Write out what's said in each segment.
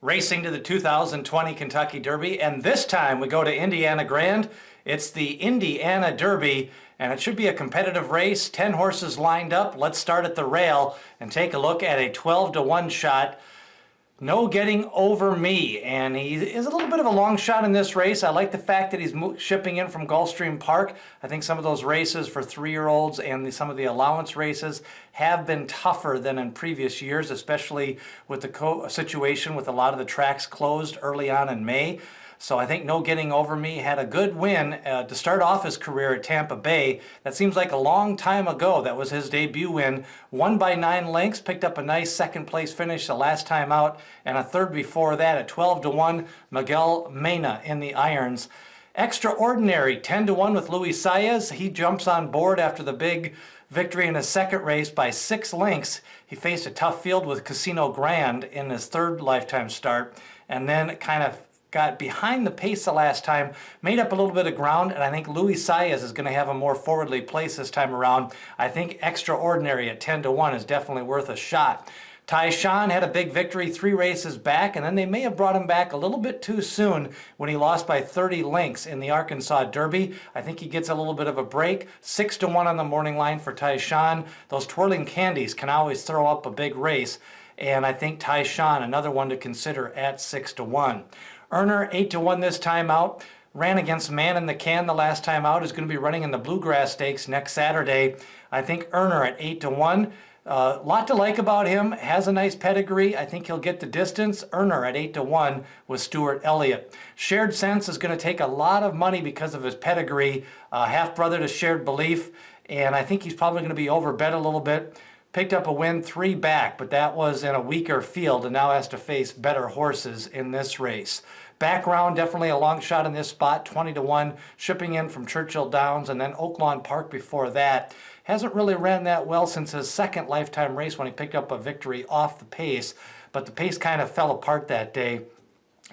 Racing to the 2020 Kentucky Derby, and this time we go to Indiana Grand. It's the Indiana Derby, and it should be a competitive race. 10 horses lined up. Let's start at the rail and take a look at a 12-to-1 shot. No Getting Over Me, and he is a little bit of a long shot in this race. I like the fact that he's shipping in from Gulfstream Park. I think some of those races for 3-year-olds and some of the allowance races have been tougher than in previous years, especially with the situation with a lot of the tracks closed early on in May. So I think No Getting Over Me had a good win to start off his career at Tampa Bay. That seems like a long time ago. That was his debut win. Won by 9 lengths, picked up a nice second place finish the last time out, and a third before that at 12-to-1, Miguel Mena in the irons. Extraordinary, 10-to-1 with Luis Saez. He jumps on board after the big victory in his second race by 6 lengths. He faced a tough field with Casino Grand in his third lifetime start, and then kind of got behind the pace the last time, made up a little bit of ground, and I think Luis Saez is going to have a more forwardly place this time around. I think Extraordinary at 10-to-1 is definitely worth a shot. Tyshawn had a big victory 3 races back, and then they may have brought him back a little bit too soon when he lost by 30 lengths in the Arkansas Derby. I think he gets a little bit of a break. 6-to-1 on the morning line for Tyshawn. Those twirling candies can always throw up a big race, and I think Tyshawn, another one to consider at 6-to-1. Earner, 8-to-1 this time out. Ran against Man in the Can the last time out. Is going to be running in the Bluegrass Stakes next Saturday. I think Earner at 8-to-1. Lot to like about him. Has a nice pedigree. I think he'll get the distance. Earner at 8-to-1 with Stuart Elliott. Shared Sense is going to take a lot of money because of his pedigree. Half-brother to Shared Belief. And I think he's probably going to be overbet a little bit. Picked up a win 3 back, but that was in a weaker field and now has to face better horses in this race. Background, definitely a long shot in this spot, 20-to-1, shipping in from Churchill Downs and then Oaklawn Park before that. Hasn't really ran that well since his second lifetime race when he picked up a victory off the pace, but the pace kind of fell apart that day.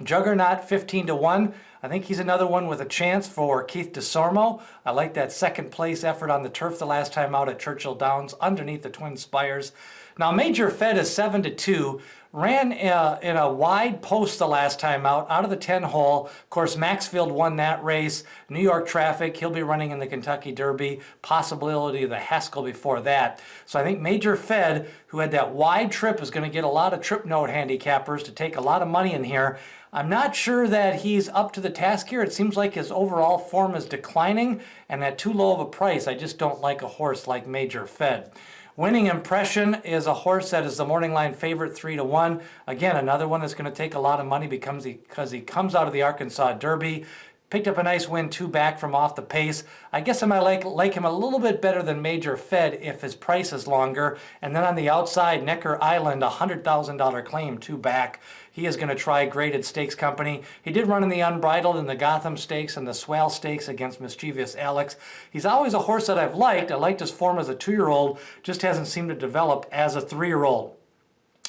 Juggernaut, 15-to-1. I think he's another one with a chance for Keith DeSormo. I like that second place effort on the turf the last time out at Churchill Downs underneath the Twin Spires. Now Major Fed is 7-to-2. Ran in a wide post the last time out of the 10 hole. Of course, Maxfield won that race. New York traffic, he'll be running in the Kentucky Derby. Possibility of the Haskell before that. So I think Major Fed, who had that wide trip, is going to get a lot of trip note handicappers to take a lot of money in here. I'm not sure that he's up to the task here. It seems like his overall form is declining, and at too low of a price, I just don't like a horse like Major Fed. Winning Impression is a horse that is the morning line favorite, 3-to-1. Again, another one that's going to take a lot of money because he comes out of the Arkansas Derby. Picked up a nice win 2 back from off the pace. I guess I might like him a little bit better than Major Fed if his price is longer. And then on the outside, Necker Island, $100,000 claim 2 back. He is going to try Graded Stakes Company. He did run in the Unbridled in the Gotham Stakes and the Swale Stakes against Mischievous Alex. He's always a horse that I've liked. I liked his form as a 2-year-old, just hasn't seemed to develop as a 3-year-old.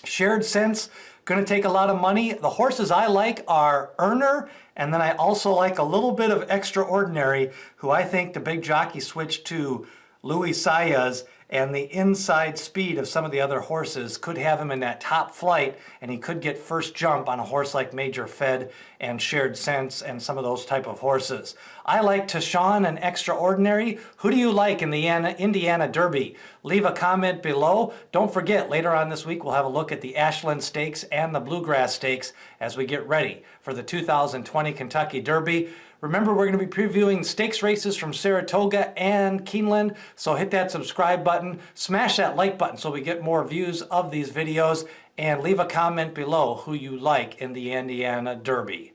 Shared Sense, going to take a lot of money. The horses I like are Earner, and then I also like a little bit of Extraordinary, who I think the big jockey switched to Luis Saez, and the inside speed of some of the other horses could have him in that top flight, and he could get first jump on a horse like Major Fed and Shared Sense and some of those type of horses. I like Tyshawn and Extraordinary. Who do you like in the Indiana Derby? Leave a comment below. Don't forget, later on this week, we'll have a look at the Ashland Stakes and the Bluegrass Stakes as we get ready for the 2020 Kentucky Derby. Remember, we're going to be previewing stakes races from Saratoga and Keeneland, so hit that subscribe button, smash that like button so we get more views of these videos, and leave a comment below who you like in the Indiana Derby.